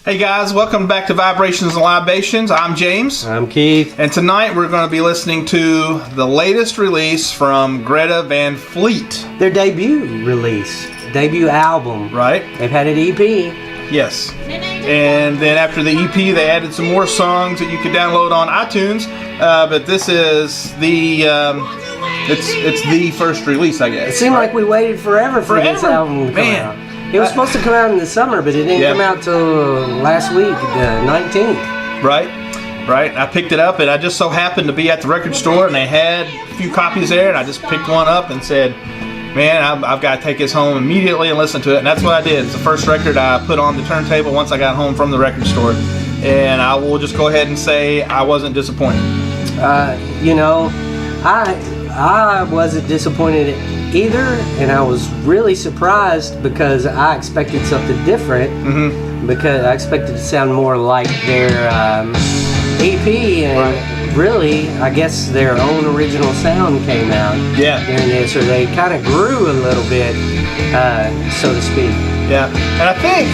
Hey guys, welcome back to Vibrations and Libations. I'm James. I'm Keith. And tonight we're going to be listening to the latest release from Greta Van Fleet. Their debut release, debut album. Right. They've had an EP. Yes. And then after the EP, they added some more songs that you could download on iTunes. But this is the it's the first release, I guess. It seemed like we waited forever for this album to come out. It was supposed to come out in the summer, but it didn't come out till last week, the 19th. Right. I picked it up, and I just so happened to be at the record store, and they had a few copies there, and I just picked one up and said, man, I've got to take this home immediately and listen to it. And that's what I did. It's the first record I put on the turntable once I got home from the record store. And I will just go ahead and say I wasn't disappointed. I wasn't disappointed either, and I was really surprised because I expected something different. Mm-hmm. Because I expected to sound more like their EP, and really, I guess their own original sound came out during this, or they kind of grew a little bit, so to speak. Yeah, and I think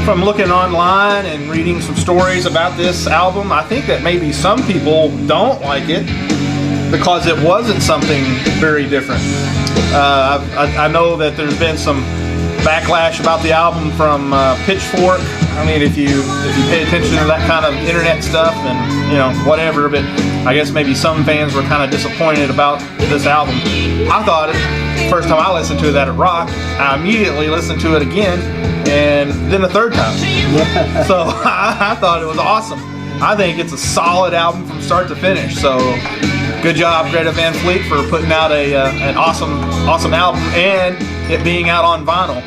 from looking online and reading some stories about this album, I think that maybe some people don't like it because it wasn't something very different. I know that there's been some backlash about the album from Pitchfork. I mean, if you pay attention to that kind of internet stuff, and whatever, but I guess maybe some fans were kind of disappointed about this album. I thought it, first time I listened to it at Rock, I immediately listened to it again, and then a third time. So I thought it was awesome. I think it's a solid album from start to finish. So good job, Greta Van Fleet, for putting out an awesome album, and it being out on vinyl.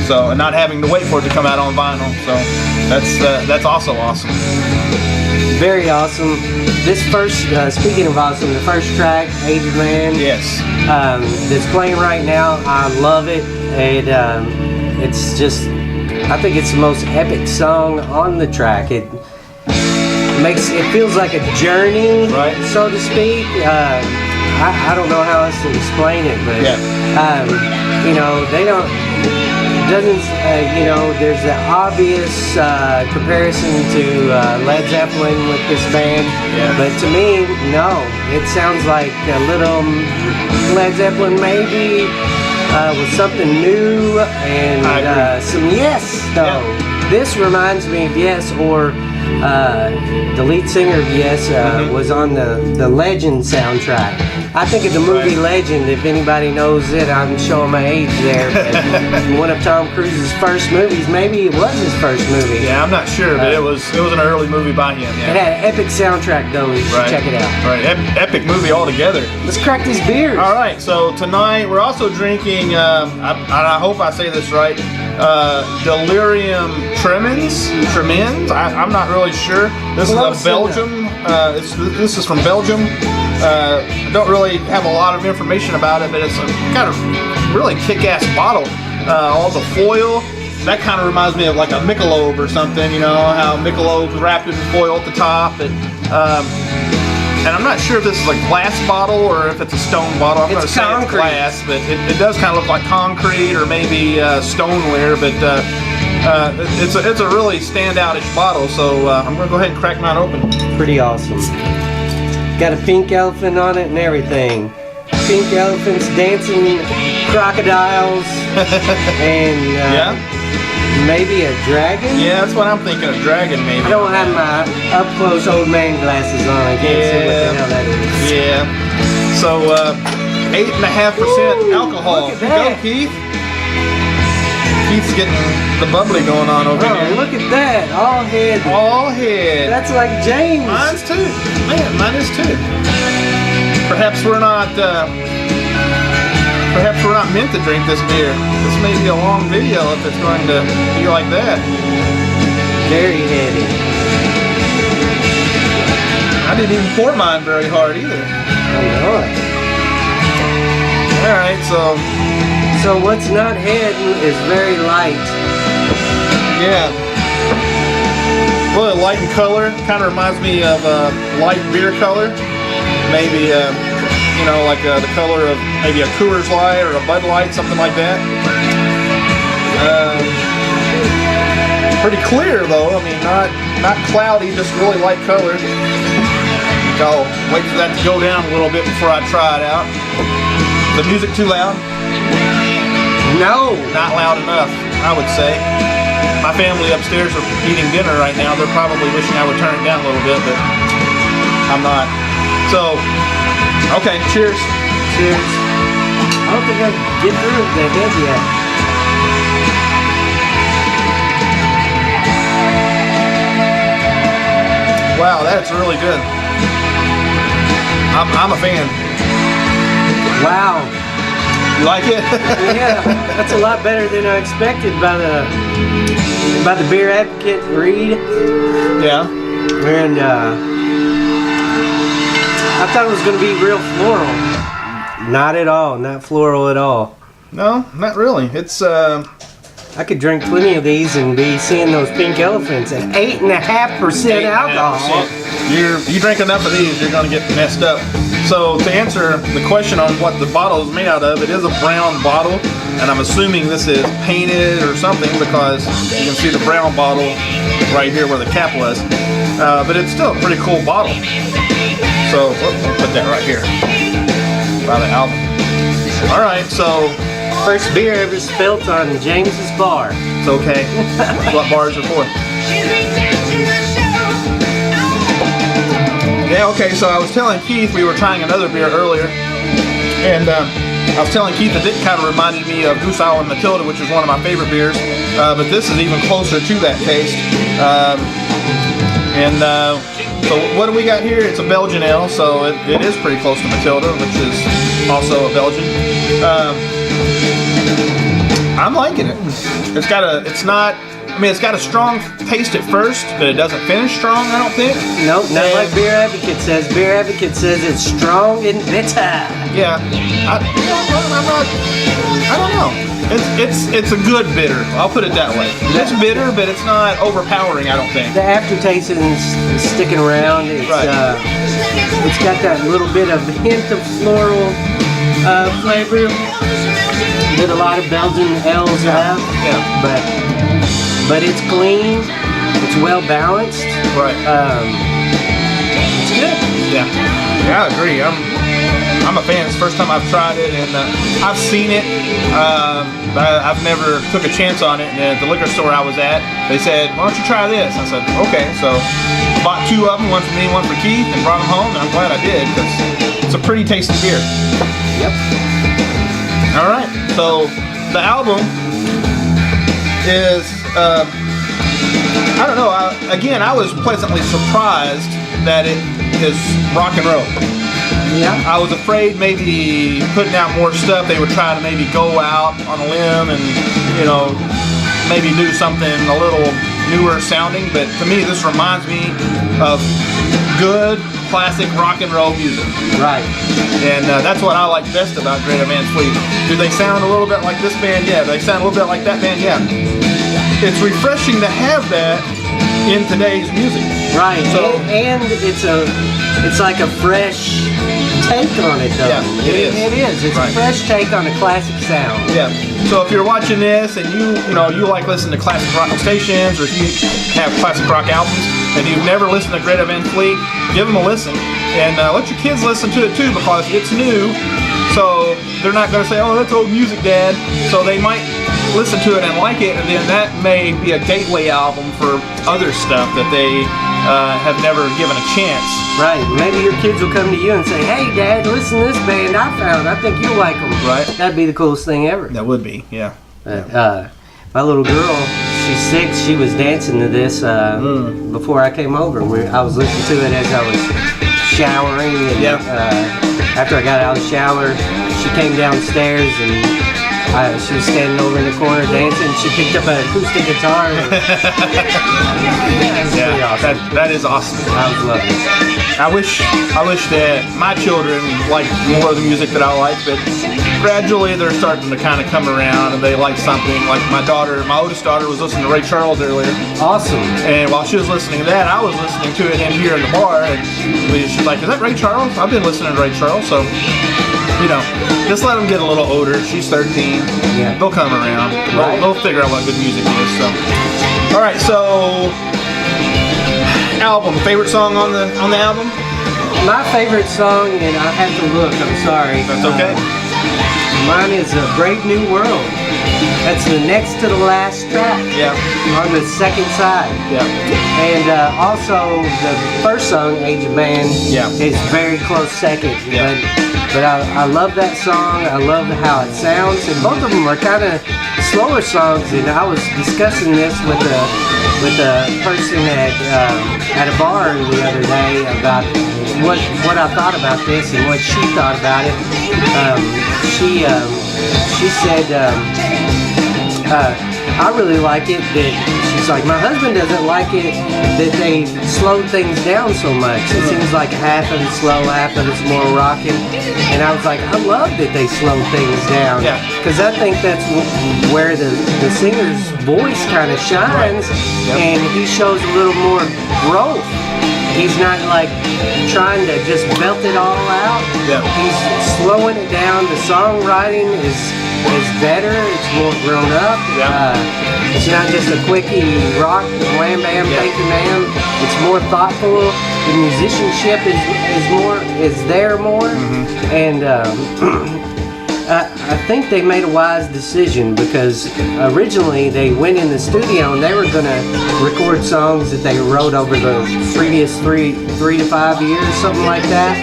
So, and not having to wait for it to come out on vinyl. So that's also awesome. Very awesome. This first, speaking of awesome, the first track, Aged Man. Yes. That's playing right now. I love it. It's just, I think it's the most epic song on the track. It feels like a journey, so to speak. I don't know how else to explain it, but they don't. There's the obvious comparison to Led Zeppelin with this band, but to me, no. It sounds like a little Led Zeppelin, maybe with something new and some Yes, though. Yeah. This reminds me of Yes, or the lead singer of Yes was on the Legend soundtrack. I think of the movie Legend. If anybody knows it, I'm showing my age there. One of Tom Cruise's first movies. Maybe it was his first movie. Yeah, I'm not sure, but it was an early movie by him. Yeah. It had an epic soundtrack, though. You should check it out. Right, epic movie altogether. Let's crack these beers. All right, so tonight we're also drinking. I hope I say this right. Delerium Tremens. I'm not really sure. This is a Belgium. This is from Belgium. Don't really have a lot of information about it, but it's a kind of really kick-ass bottle. All the foil, that kind of reminds me of like a Michelob or something. You know how Michelob's wrapped in foil at the top, and I'm not sure if this is a glass bottle or if it's a stone bottle. I'm going to say it's glass, but it does kind of look like concrete or maybe stoneware, but it's a really standout-ish bottle, so I'm going to go ahead and crack mine open. Pretty awesome. Got a pink elephant on it and everything. Pink elephants, dancing crocodiles, and maybe a dragon? Yeah, that's what I'm thinking, a dragon maybe. I don't have my up-close old man glasses on. I can't see what the hell that is. Yeah. So, 8.5% alcohol. Look at that. Go, Keith. Keith's getting the bubbly going on over here. Look at that. All head. All head. That's like James. Mine's too. Man, mine is too. Perhaps we're not meant to drink this beer. This may be a long video if it's going to be like that. Very heady. I didn't even pour mine very hard either. I know it. Alright, so what's not heading is very light. Yeah. Well, light in color. Kind of reminds me of light beer color. Maybe, like the color of maybe a Coors Light or a Bud Light, something like that. Pretty clear though. I mean, not cloudy, just really light color. I'll wait for that to go down a little bit before I try it out. Is the music too loud? No. Not loud enough, I would say. My family upstairs are eating dinner right now. They're probably wishing I would turn it down a little bit, but I'm not. So, okay, cheers. Cheers. I don't think I can get through the head yet. Wow, that's really good. I'm a fan. Wow. You like it? Yeah, that's a lot better than I expected by the Beer Advocate read. Yeah. And I thought it was going to be real floral. Not at all. Not floral at all. No, not really. It's I could drink plenty of these and be seeing those pink elephants at 8.5% alcohol. You drink enough of these, you're going to get messed up. So to answer the question on what the bottle is made out of, it is a brown bottle, and I'm assuming this is painted or something because you can see the brown bottle right here where the cap was. But it's still a pretty cool bottle. So we'll put that right here by the album. All right, so first beer ever spilt on James's bar. it's okay. That's what bars are for. Yeah, okay, so I was telling Keith we were trying another beer earlier, and I was telling Keith that it kind of reminded me of Goose Island Matilda, which is one of my favorite beers, but this is even closer to that taste. So what do we got here? It's a Belgian ale, so it is pretty close to Matilda, which is also a Belgian. I'm liking it. It's got a strong taste at first, but it doesn't finish strong, I don't think. Nope, not like Beer Advocate says. Beer Advocate says it's strong and bitter. Yeah, I don't know. It's a good bitter. I'll put it that way. It's bitter, but it's not overpowering, I don't think. The aftertaste is sticking around. It's, Right. It's got that little bit of hint of floral flavor that a lot of Belgian ales have. Yeah. But it's clean. It's well balanced. Right. It's good. Yeah. Yeah, I agree. I'm a fan. It's the first time I've tried it, and I've seen it. I've never took a chance on it. And at the liquor store I was at, they said, "Why don't you try this?" I said, "Okay." So bought two of them, one for me, one for Keith, and brought them home. And I'm glad I did because it's a pretty tasty beer. Yep. All right. So the album is. I don't know. I was pleasantly surprised that it is rock and roll. Yeah. I was afraid maybe putting out more stuff, they would try to maybe go out on a limb and, maybe do something a little newer sounding. But to me, this reminds me of good classic rock and roll music. Right. And that's what I like best about Greta Van Fleet. Do they sound a little bit like this band? Yeah. Do they sound a little bit like that band? Yeah. It's refreshing to have that in today's music. Right. So, and it's like a fresh take on it, though. Yeah, it is. It is. It's Right. a fresh take on a classic sound. Yeah. So if you're watching this and you like listening to classic rock stations, or if you have classic rock albums and you've never listened to Greta Van Fleet, give them a listen, and let your kids listen to it too because it's new. So they're not going to say, "Oh, that's old music, Dad." So they might listen to it and like it, and then that may be a gateway album for other stuff that they have never given a chance. Right. Maybe your kids will come to you and say, "Hey, Dad, listen to this band I found. I think you'll like them." Right. That'd be the coolest thing ever. That would be, yeah. My little girl, she's 6. She was dancing to this before I came over. I was listening to it as I was showering. And, after I got out of the shower, she came downstairs and she was standing over in the corner dancing. She picked up an acoustic guitar. Yeah, Awesome. that is awesome. I was loving it. I wish that my children liked more of the music that I like, but gradually they're starting to kind of come around and they like something. Like my oldest daughter was listening to Ray Charles earlier. Awesome. And while she was listening to that, I was listening to it in here in the bar, and she's like, "Is that Ray Charles? I've been listening to Ray Charles." So, just let them get a little older. She's 13. Yeah. They'll come around. Right. They'll figure out what good music is. So. All right, so album. Favorite song on the album? My favorite song, and I have to look. I'm sorry. That's okay. Mine is A Brave New World. That's the next to the last track. Yeah. On the second side. Yeah. And also the first song, Age of Man, is very close second. Yeah. But I love that song. I love how it sounds. And both of them are kind of slower songs. And I was discussing this with a person at a bar the other day about what I thought about this and what she thought about it. She said, I really like it that, she's like, my husband doesn't like it that they slow things down so much. It seems like half of it's slow, half of it's more rocking. And I was like, I love that they slow things down. Yeah. Because I think that's where the singer's voice kind of shines. Right. Yep. And he shows a little more growth. He's not like trying to just belt it all out. Yep. He's slowing it down. The songwriting is better. It's more grown up. Yep. It's not just a quickie rock, wham bam, thank you ma'am. It's more thoughtful. The musicianship is there more. Mm-hmm. And I think they made a wise decision because originally they went in the studio and they were going to record songs that they wrote over the previous three to 5 years, something like that.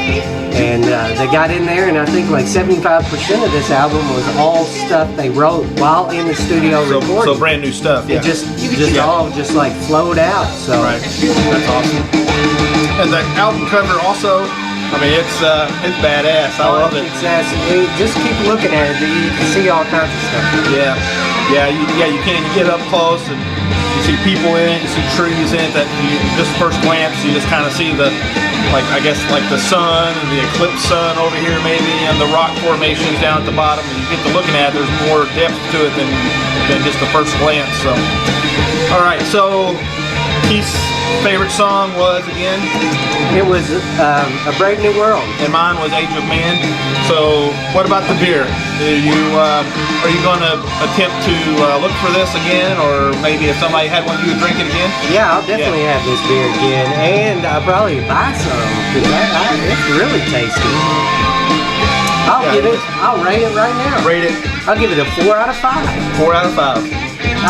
And they got in there, and I think like 75% of this album was all stuff they wrote while in the studio recording. So brand new stuff. Yeah. It just all just like flowed out. So right. That's awesome. And the album cover also. I mean, it's badass. I love it. Just keep looking at it. You can see all kinds of stuff. Yeah, you can. You get up close and you see people in it. You see trees in it. That you just first glance, you just kind of see the, I guess the sun and the eclipse sun over here maybe, and the rock formations down at the bottom. And you get to looking at it, there's more depth to it than just the first glance. So, all right. So, Keith's favorite song was again? It was A Brave New World. And mine was Age of Man. So what about the beer? Are you going to attempt to look for this again, or maybe if somebody had one, you would drink it again? Yeah, I'll definitely have this beer again, and I'll probably buy some because it's really tasty. I'll rate it right now. Rate it. I'll give it a 4 out of 5. 4 out of 5.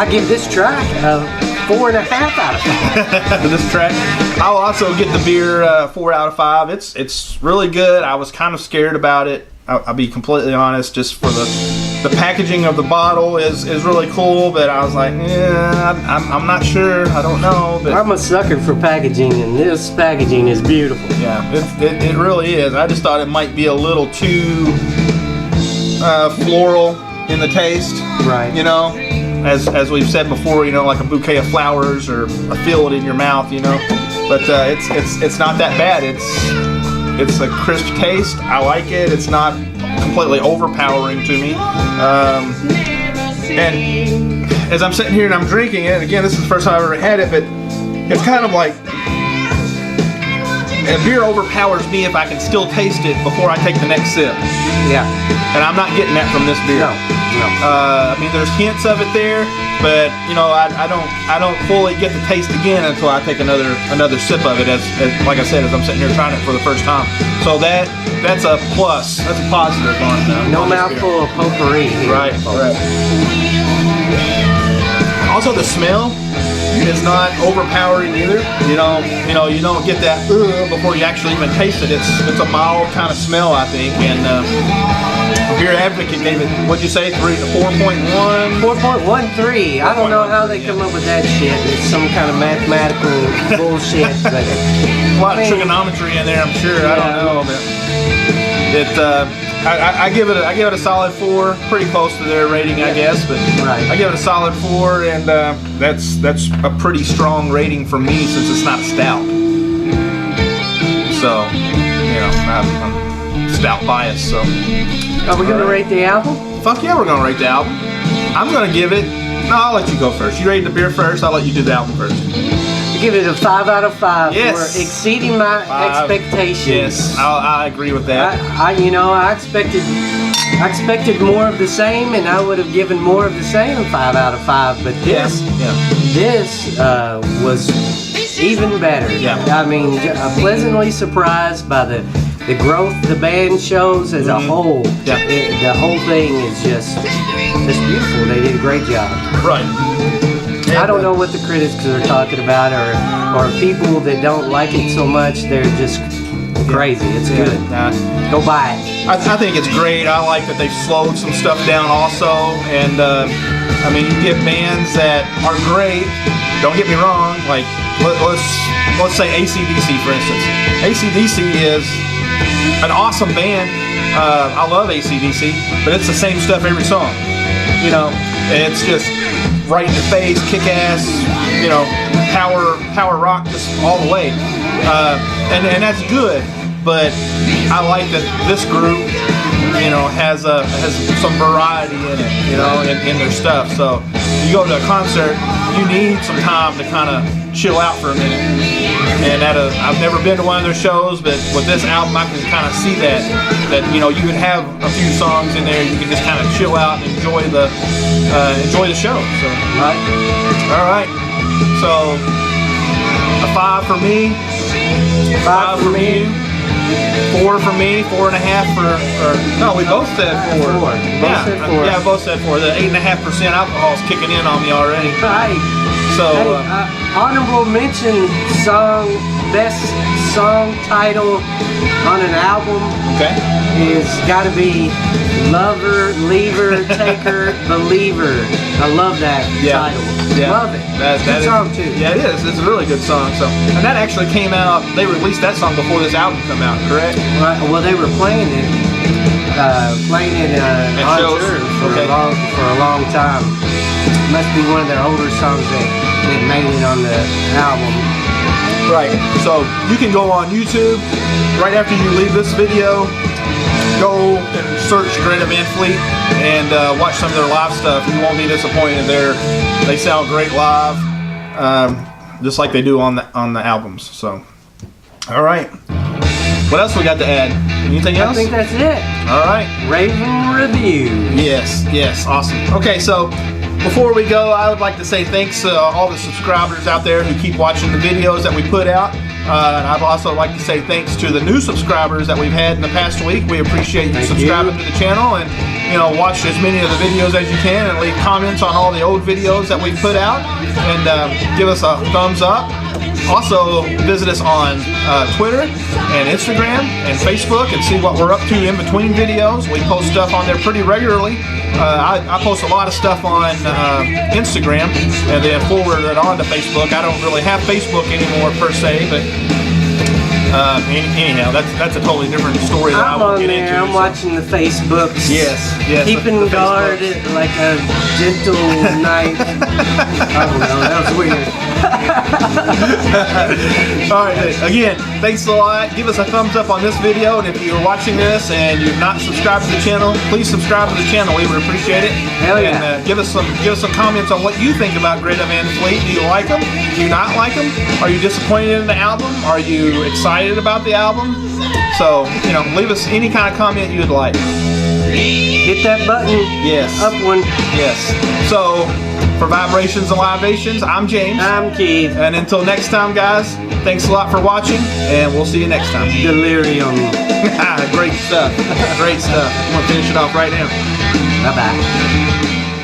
I'll give this track a 4.5 out of 5. For this track, I'll also get the beer 4 out of 5. It's really good. I was kind of scared about it. I'll be completely honest. Just for the packaging of the bottle is really cool, but I was like, I'm not sure. I don't know. But I'm a sucker for packaging, and this packaging is beautiful. Yeah, it really is. I just thought it might be a little too floral in the taste. Right. You know. As we've said before, you know, like a bouquet of flowers or a feel it in your mouth, you know. But it's not that bad. It's a crisp taste. I like it. It's not completely overpowering to me. And as I'm sitting here and I'm drinking it, again, this is the first time I've ever had it, but it's kind of like a beer overpowers me if I can still taste it before I take the next sip. Yeah. And I'm not getting that from this beer. No. I mean, there's hints of it there, but you know, I don't fully get the taste again until I take another sip of it. As like I said, as I'm sitting here trying it for the first time. So that's a plus. That's a positive on. No on mouthful of potpourri. Right. Also, the smell is not overpowering either. You don't get that before you actually even taste it. It's a mild kind of smell, I think. And Beer Advocate gave it, what'd you say, 4.1? 4.13. I don't know how they come up with that shit. It's some kind of mathematical bullshit. But a lot of trigonometry in there, I'm sure. Yeah. I don't know, but I give it a solid 4, pretty close to their rating, I guess. But right. I give it a solid 4, and that's a pretty strong rating for me since it's not stout. So, you know, I'm stout biased. So, are we gonna rate the album? Fuck yeah, we're gonna rate the album. I'm gonna give it. No, I'll let you go first. You rated the beer first. I'll let you do the album first. I give it a 5 out of 5 for exceeding my expectations. Yes, I agree with that. I expected I expected more of the same, and I would have given more of the same 5 out of 5. But this was even better. Yeah. I mean, pleasantly surprised by the growth the band shows as a whole. Yeah. The whole thing is just beautiful. They did a great job. Right. I don't know what the critics are talking about, or people that don't like it so much. They're just crazy. It's good. Go buy it. I think it's great. I like that they've slowed some stuff down also, and I mean, you get bands that are great. Don't get me wrong. Like let's say AC/DC, for instance. AC/DC is an awesome band. I love AC/DC, but it's the same stuff every song. You know, it's just right in the face, kick ass, you know, power rock, just all the way, and that's good. But I like that this group, you know, has some variety in it, you know, in their stuff. So you go to a concert, you need some time to kind of chill out for a minute. And I've never been to one of their shows, but with this album, I can kind of see that you know, you can have a few songs in there, you can just kind of chill out and enjoy the show. So all right. So a 5 for me, 5 for you. 4 for me, 4.5 no, we both said 4. Yeah, both said 4. The 8.5% alcohol is kicking in on me already. Right. So honorable mention song, best song title on an album. Okay. Is got to be Lover, Leaver, Taker, Believer. I love that title. Yeah. Love it. That song too. Yeah, it is. It's a really good song. So, and that actually came out. They released that song before this album came out, correct? Right. Well, they were playing it on shows. tour for a long time. It must be one of their older songs that made it on the album. Right. So you can go on YouTube right after you leave this video. Go and search Greta Van Fleet and watch some of their live stuff. You won't be disappointed. They sound great live, just like they do on the albums. So, all right. What else we got to add? Anything else? I think that's it. All right. Raven review. Yes. Awesome. Okay, so before we go, I would like to say thanks to all the subscribers out there who keep watching the videos that we put out. And I'd also like to say thanks to the new subscribers that we've had in the past week. We appreciate you subscribing to the channel, and you know, watch as many of the videos as you can, and leave comments on all the old videos that we've put out, and give us a thumbs up. Also, visit us on Twitter and Instagram and Facebook and see what we're up to in between videos. We post stuff on there pretty regularly. I post a lot of stuff on Instagram and then forward it on to Facebook. I don't really have Facebook anymore per se, but anyhow, that's a totally different story that I won't get into. I'm watching the Facebooks. Yes. Keeping guard like a gentle knight. I don't know, that was weird. Alright, again, thanks a lot. Give us a thumbs up on this video, and if you're watching this and you've not subscribed to the channel, please subscribe to the channel. We would appreciate it. Hell yeah. And give us some comments on what you think about Greta Van Fleet. Do you like them? Do you not like them? Are you disappointed in the album? Are you excited about the album? So, you know, leave us any kind of comment you'd like. Hit that button. Yes. Up one. Yes. So, for Vibrations and Libations, I'm James. I'm Keith. And until next time, guys, thanks a lot for watching, and we'll see you next time. Delerium. Great stuff. Great stuff. I'm going to finish it off right now. Bye-bye.